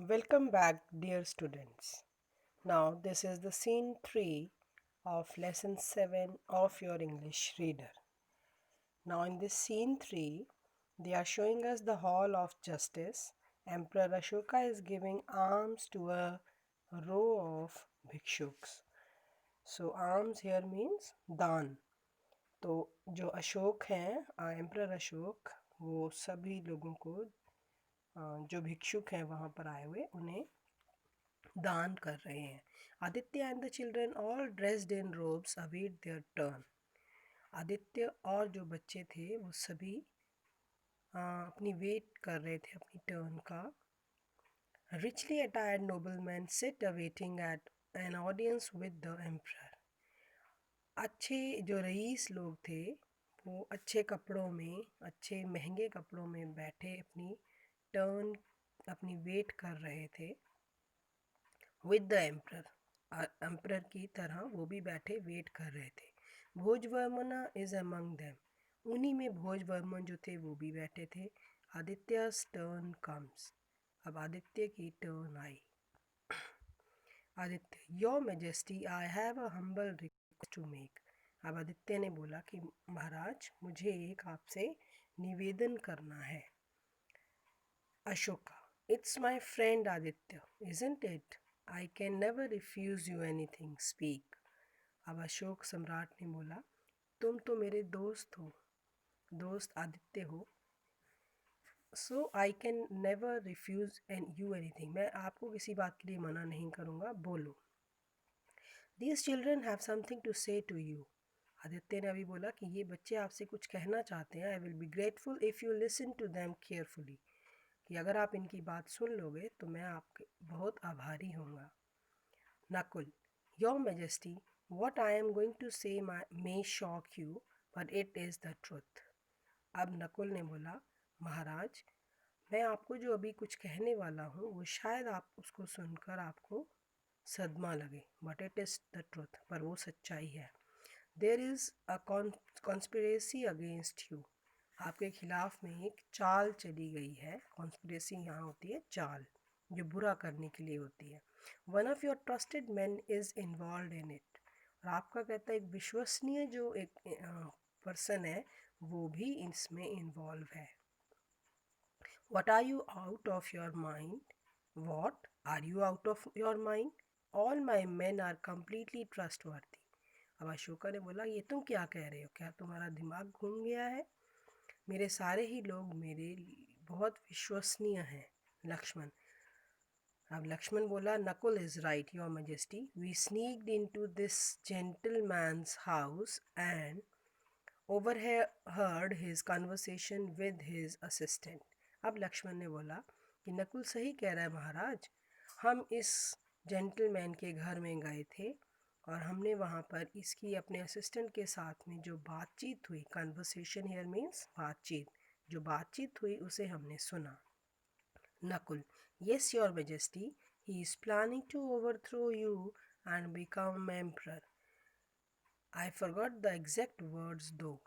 Welcome back, dear students. Now, this is the scene 3 of lesson 7 of your English reader. Now, in this scene 3, they are showing us the Hall of Justice. Emperor Ashoka is giving alms to a row of bhikshuks. So, alms here means दान. तो जो अशोक हैं emperor Ashok वो सभी लोगों को जो भिक्षुक हैं वहाँ पर आए हुए उन्हें दान कर रहे हैं. Aditya and the children all dressed in ropes await there turn. Aditya और जो बच्चे थे वो सभी अपनी वेट कर रहे थे अपनी टर्न का. Richly attired nobleman sit awaiting at an audience with the emperor. अच्छे जो रईस लोग थे वो अच्छे कपड़ों में अच्छे महंगे कपड़ों में बैठे अपनी टर्न अपनी वेट कर रहे थे विद द एम्प्रर. एम्प्रर की तरह वो भी बैठे वेट कर रहे थे. Bhojavarman is among them. उन्हीं में भोजवर्मन जो थे वो भी बैठे थे. Aditya's turn comes. अब आदित्य की टर्न आई. Aditya, your majesty I have a humble request to make. अब आदित्य ने बोला कि महाराज मुझे एक आपसे निवेदन करना है. Ashoka, it's my friend Aditya, isn't it? I can never refuse you anything, speak. अब अशोक सम्राट ने बोला तुम तो मेरे दोस्त हो, दोस्त आदित्य हो. So I can never refuse you anything. मैं आपको किसी बात के लिए मना नहीं करूँगा, बोलो. These children have something to say to you. Aditya ने अभी बोला कि ये बच्चे आपसे कुछ कहना चाहते हैं. I will be grateful if you listen to them carefully. कि अगर आप इनकी बात सुन लोगे तो मैं आपके बहुत आभारी होऊंगा. Nakul, your majesty, what I am going to say may shock you, but it is the truth. अब नकुल ने बोला महाराज मैं आपको जो अभी कुछ कहने वाला हूँ वो शायद आप उसको सुनकर आपको सदमा लगे, but it is the truth. पर वो सच्चाई है. There is a conspiracy against you. आपके खिलाफ में एक चाल चली गई है. कॉन्स्पिरेसी यहाँ होती है चाल जो बुरा करने के लिए होती है. One of your trusted man is involve in it. और आपका कहता है एक विश्वसनीय जो एक पर्सन है वो भी इसमें इन्वॉल्व है. What are you out of your mind? What are you out of your mind? All my man are completely trustworthy. अब अशोका ने बोला ये तुम क्या कह रहे हो? क्या तुम्हारा दिमाग घूम गया है? मेरे सारे ही लोग मेरे बहुत विश्वसनीय हैं. लक्ष्मण. अब लक्ष्मण बोला Nakul is right your majesty. We sneaked into this gentleman's house and overheard his conversation with his assistant. अब लक्ष्मण ने बोला कि नकुल सही कह रहा है महाराज. हम इस जेंटलमैन के घर में गए थे और हमने वहाँ पर इसकी अपने असिस्टेंट के साथ में जो बातचीत हुई, कन्वर्सेशन हियर मीन्स बातचीत, जो बातचीत हुई उसे हमने सुना. Nakul, yes your majesty, he is planning to overthrow you and become emperor. I forgot the exact words though.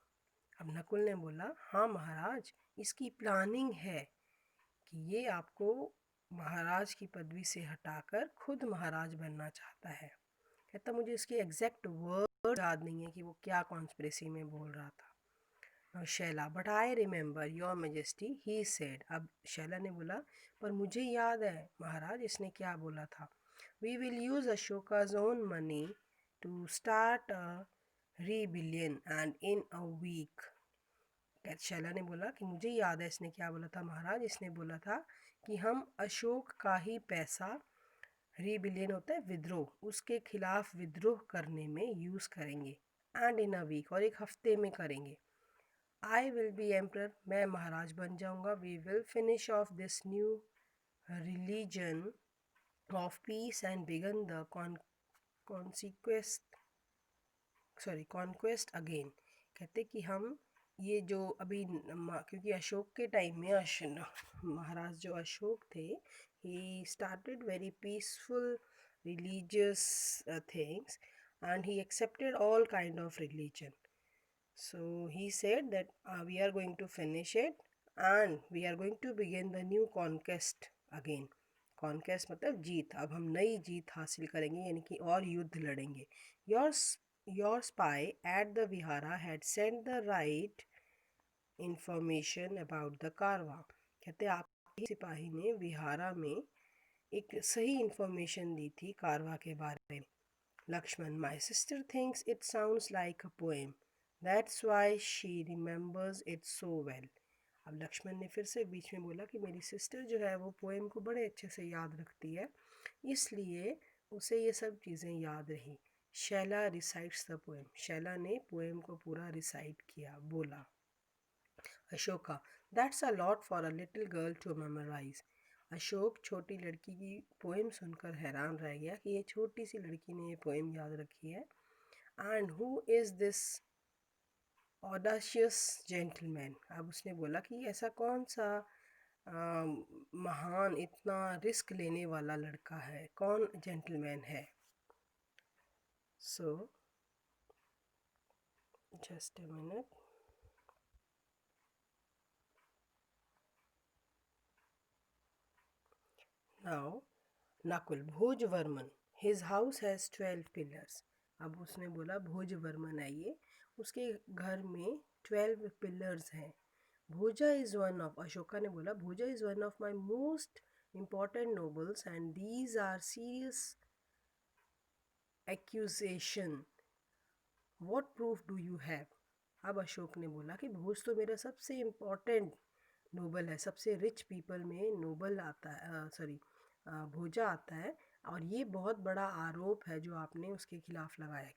अब नकुल ने बोला हाँ महाराज इसकी प्लानिंग है कि ये आपको महाराज की पदवी से हटाकर खुद महाराज बनना चाहता है. कहता मुझे इसके एग्जैक्ट वर्ड याद नहीं है कि वो क्या कॉन्स्पिरेसी में बोल रहा था. Shaila, but I remember your majesty he said. अब शैला ने बोला पर मुझे याद है महाराज इसने क्या बोला था. We will use Ashoka's own money to start a rebellion and in a week. Shaila ने बोला कि मुझे याद है इसने क्या बोला था महाराज. इसने बोला था कि हम अशोक का ही पैसा, रीबिलियन होता है विद्रोह, उसके खिलाफ विद्रोह करने में यूज़ करेंगे. एंड इन अ वीक, और एक हफ्ते में करेंगे. आई विल बी एम्प्रर, मैं महाराज बन जाऊंगा. We will finish off this new religion of peace and begin the conquest again. कहते कि हम ये जो अभी क्योंकि अशोक के टाइम में महाराज जो अशोक थे he started very peaceful religious things and he accepted all kind of religion. So he said that we are going to finish it and we are going to begin the new conquest again. Conquest मतलब जीत, अब हम नई जीत हासिल करेंगे यानी कि और युद्ध लड़ेंगे। Your your spy at the vihara had send the right information about the caravan. कहते आपके सिपाही ने विहारा में एक सही इंफॉर्मेशन दी थी कारवा के बारे में। Lakshman, my sister thinks it sounds like a poem, that's why she remembers it so well. अब लक्ष्मण ने फिर से बीच में बोला कि मेरी सिस्टर जो है वो पोएम को बड़े अच्छे से याद रखती है, इसलिए उसे ये सब चीज़ें याद रही। Shaila recites the poem, Shaila ने पोएम को पूरा रिसाइट किया, बोला। Ashoka, that's a lot for a little girl to memorise. Ashok छोटी लड़की की पोएम सुनकर हैरान रह गया कि ये छोटी सी लड़की ने ये पोएम याद रखी है। And who is this audacious gentleman. अब उसने बोला कि ऐसा कौन सा महान, इतना रिस्क लेने वाला लड़का है, कौन जेंटलमैन है। So just a minute. Now Nakul, Bhojavarman, his house has 12 pillars. अब उसने बोला भोजवर्मन है ये, उसके घर में 12 पिलर्स हैं। भोजा इज़ वन ऑफ, अशोका ने बोला Bhoja is one of my most important nobles and these are serious accusation, what proof do you have. अब अशोक ने बोला कि भोज तो मेरा सबसे इम्पॉर्टेंट नोबल है, सबसे रिच पीपल में नोबल आता है, सॉरी भोजा आता है, और ये बहुत बड़ा आरोप है जो आपने उसके खिलाफ लगाया।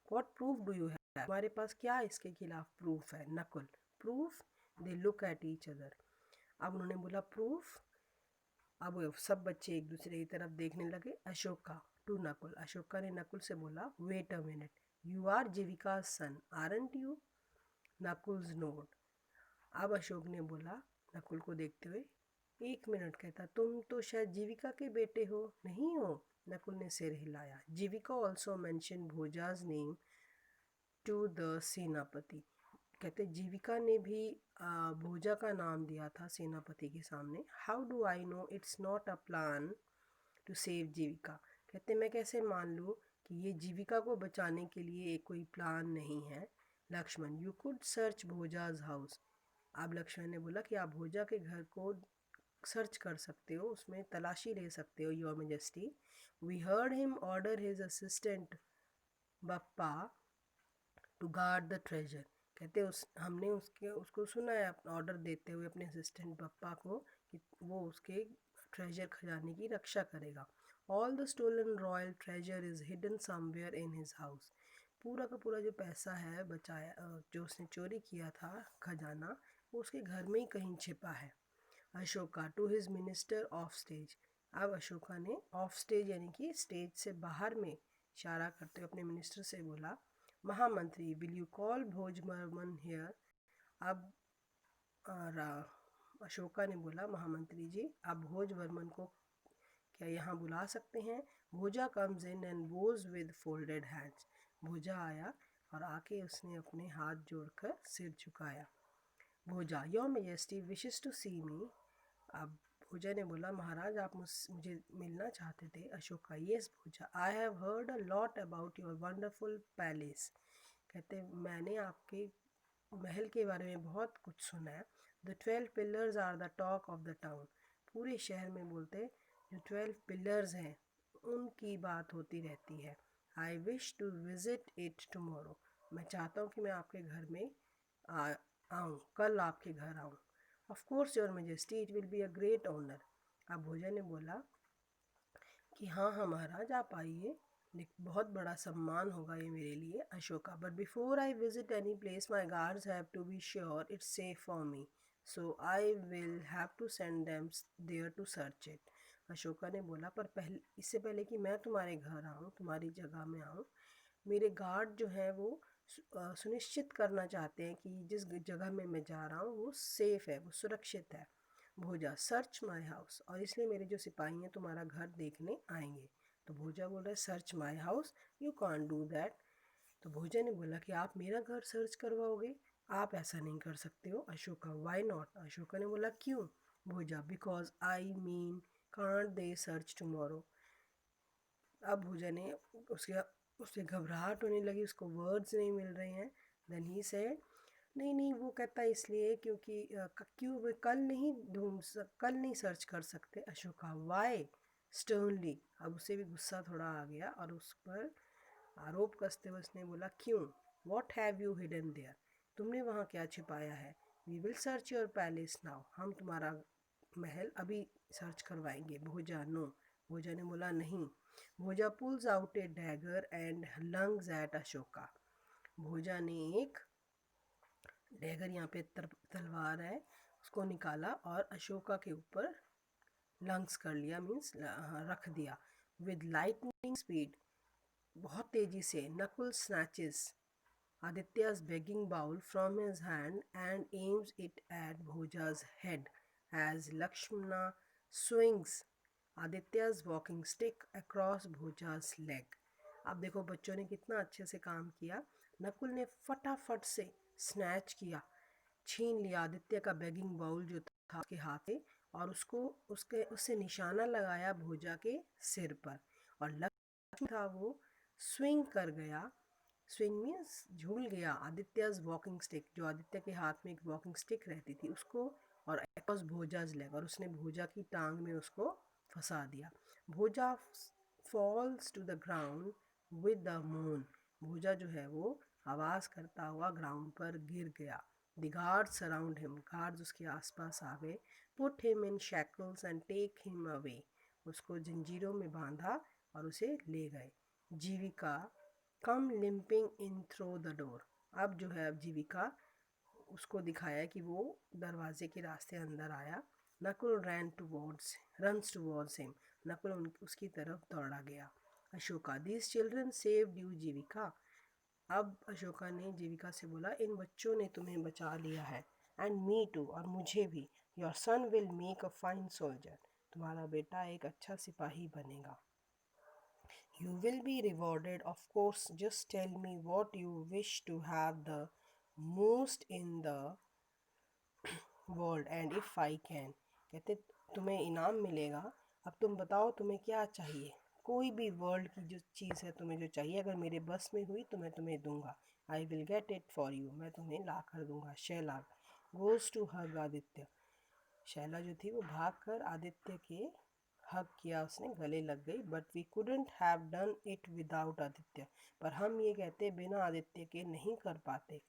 What proof do you have, हमारे पास क्या इसके खिलाफ प्रूफ है। Nakul, proof, they look at each other. अब उन्होंने बोला प्रूफ, अब सब बच्चे एक दूसरे की तरफ देखने लगे। अशोका टू नकुल, अशोका ने नकुल से बोला wait a minute, you are Jivika son aren't you. Nakul's nod. अब अशोक ने बोला नकुल को देखते हुए, एक मिनट, कहता तुम तो शायद जीविका के बेटे हो, नहीं हो। नकुल ने सिर हिलाया। Jivika also mention Bhoja's name to the senapati. कहते जीविका ने भी भोजा का नाम दिया था सेनापति के सामने। How do I know it's not a plan to save Jivika. कहते मैं कैसे मान लूँ कि ये जीविका को बचाने के लिए एक कोई प्लान नहीं है। Lakshman, you could search Bhoja's house. अब लक्ष्मण ने बोला कि आप भोजा के घर को सर्च कर सकते हो, उसमें तलाशी ले सकते हो your majesty. We heard him order his assistant Bappa to guard the treasure. कहते हमने उसको सुना है ऑर्डर देते हुए अपने असिस्टेंट बप्पा को कि वो उसके ट्रेजर खजाने की रक्षा करेगा। All the stolen royal treasure is hidden somewhere in his house. पूरा का पूरा जो पैसा है बचाया, जो उसने चोरी किया था खजाना, वो उसके घर में ही कहीं छिपा है। Ashoka to his minister of stage. अब अशोका ने ऑफ स्टेज यानी कि स्टेज से बाहर में इशारा करते हुए अपने मिनिस्टर से बोला, महामंत्री, विल यू कॉल भोजवर्मन हियर। अब अशोका ने बोला, महामंत्री जी आप भोजवर्मन को क्या यहाँ बुला सकते हैं। Bhoja comes in and bows with folded hands. Bhoja आया और आके उसने अपने हाथ जोड़कर सिर झुकाया। भोजा, योर मेजेस्टी विशेस टू सी मी। अब भोजा ने बोला महाराज आप मुझे मिलना चाहते थे। Ashoka, yes Bhoja, I have heard a lot about your wonderful palace. कहते मैंने आपके महल के बारे में बहुत कुछ सुना है। The 12 pillars are the talk of the town. पूरे शहर में बोलते जो 12 पिलर्स हैं उनकी बात होती रहती है। I wish to visit it tomorrow. मैं चाहता हूँ कि मैं आपके घर में आऊँ, कल आपके घर आऊँ। Of course your majesty, it will be a great honour. अब भोजा ने बोला कि हाँ हाँ महाराज आप आइए, बहुत बड़ा सम्मान होगा ये मेरे लिए। Ashoka, but before I visit any place my guards have to be sure it's safe for me, so I will have to send them there to search it. Ashoka ने बोला पर पहले, इससे पहले कि मैं तुम्हारे घर आऊँ, तुम्हारी जगह में आऊँ, मेरे गार्ड जो हैं वो सुनिश्चित करना चाहते हैं कि जिस जगह में मैं जा रहा हूँ वो सेफ़ है, वो सुरक्षित है। भोजा, सर्च माई हाउस, और इसलिए मेरे जो सिपाही हैं तुम्हारा घर देखने आएंगे। तो भोजा बोल रहा है search my house, you can't do that. तो भोजा ने बोला कि आप मेरा घर सर्च करवाओगे, आप ऐसा नहीं कर सकते हो। Ashoka, why not. अशोका ने बोला क्यों। Bhoja, because I mean can't they search tomorrow. अब भोजा ने उसके उसे घबराहट होने लगी, उसको वर्ड्स नहीं मिल रहे हैं। देन ही सेड, नहीं नहीं, वो कहता है इसलिए क्योंकि क्यों वे कल नहीं सर्च कर सकते। Ashoka, why sternly. अब उसे भी गुस्सा थोड़ा आ गया और उस पर आरोप कसते हुए उसने बोला, क्यों? What have you hidden there? तुमने वहाँ क्या छिपाया है? We will search your palace now. हम तुम्हारा महल अभी सर्च करवाएंगे। भोजा, नो। भोजा ने बोला, नहीं। Bhoja pulls out a dagger and lungs at Ashoka. Bhoja ने एक डैगर, यहाँ पे तलवार है, उसको निकाला और अशोका के ऊपर लंग्स कर लिया, मीन्स रख दिया। विद लाइटनिंग स्पीड, बहुत तेजी से, Nakul snatches Aditya's begging bowl from his hand and aims it at Bhoja's head as Lakshmana swings Aditya's walking stick across Bhoja's leg. अब देखो बच्चों ने कितना अच्छे से काम किया। नकुल ने फटाफट से स्नैच किया, छीन लिया आदित्य का बेगिंग बाउल जो था उसके हाथ से, और उससे निशाना लगाया भोजा के सिर पर। और लक्ष्य था वो स्विंग कर गया। स्विंग मीन्स झूल गया आदित्यज वॉकिंग स्टिक, जो आदित्य के हाथ में एक वॉकिंग स्टिक रहती थी उसको, और अक्रॉस भोजाज लेग, और उसने भोजा की टांग में उसको फंसा दिया। Bhoja falls to the ground with the moon. Bhoja जो है वो आवाज़ करता हुआ ग्राउंड पर गिर गया। The guards around him, guards उसके आसपास आ गए। Put him in shackles and take him away, उसको जंजीरों में बांधा और उसे ले गए। Jivika come limping in through the door. अब जो है, अब जीविका उसको दिखाया कि वो दरवाजे के रास्ते अंदर आया। Nakul runs towards him. Nakul उसकी तरफ दौड़ा गया। Ashoka, these children saved you Jivika. अब अशोका ने जीविका से बोला, इन बच्चों ने तुम्हें बचा लिया है। एंड मी टू, और मुझे भी। Your son will make a fine soldier, तुम्हारा बेटा एक अच्छा सिपाही बनेगा। You will be rewarded, of course. Just tell me what you wish to have the most in the world and if I can. कहते तुम्हें इनाम मिलेगा, अब तुम बताओ तुम्हें क्या चाहिए। कोई भी वर्ल्ड की जो चीज़ है तुम्हें जो चाहिए, अगर मेरे बस में हुई तो मैं तुम्हें दूंगा। I will get it for you, मैं तुम्हें ला कर दूंगा। Shaila goes to hug Aditya. Shaila जो थी वो भाग कर आदित्य के हग किया, उसने गले लग गई। But we couldn't have done it without Aditya, पर हम ये कहते बिना आदित्य के नहीं कर पाते।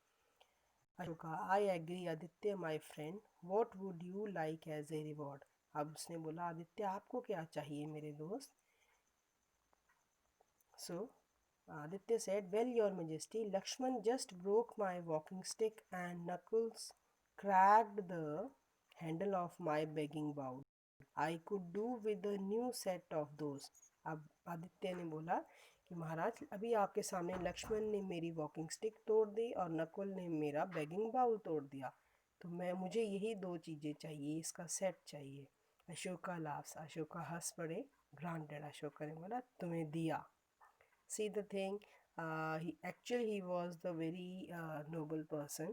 Ashoka, I agree Aditya my friend, what would you like as a reward. अब उसने बोला, आदित्य आपको क्या चाहिए मेरे दोस्त। सो Aditya said, well your majesty, Lakshman just broke my walking stick and Knuckles cracked the handle of my begging bowl. I could do with a new set of those. अब आदित्य ने बोला कि महाराज, अभी आपके सामने लक्ष्मण ने मेरी वॉकिंग स्टिक तोड़ दी और नकुल ने मेरा बेगिंग बाउल तोड़ दिया, तो मुझे यही दो चीज़ें चाहिए, इसका सेट चाहिए। अशोका लाफ्स, अशोका हंस पड़े। ग्रांटेड, अशोका ने बोला, तुम्हें दिया। See the thing, he was the very noble person.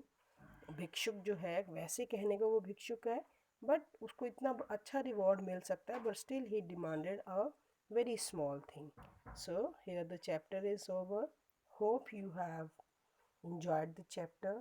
भिक्षुक जो है, वैसे कहने को वो भिक्षुक है, बट उसको इतना अच्छा रिवॉर्ड मिल सकता है, but still he demanded a very small thing. So here the chapter is over. Hope you have enjoyed the chapter.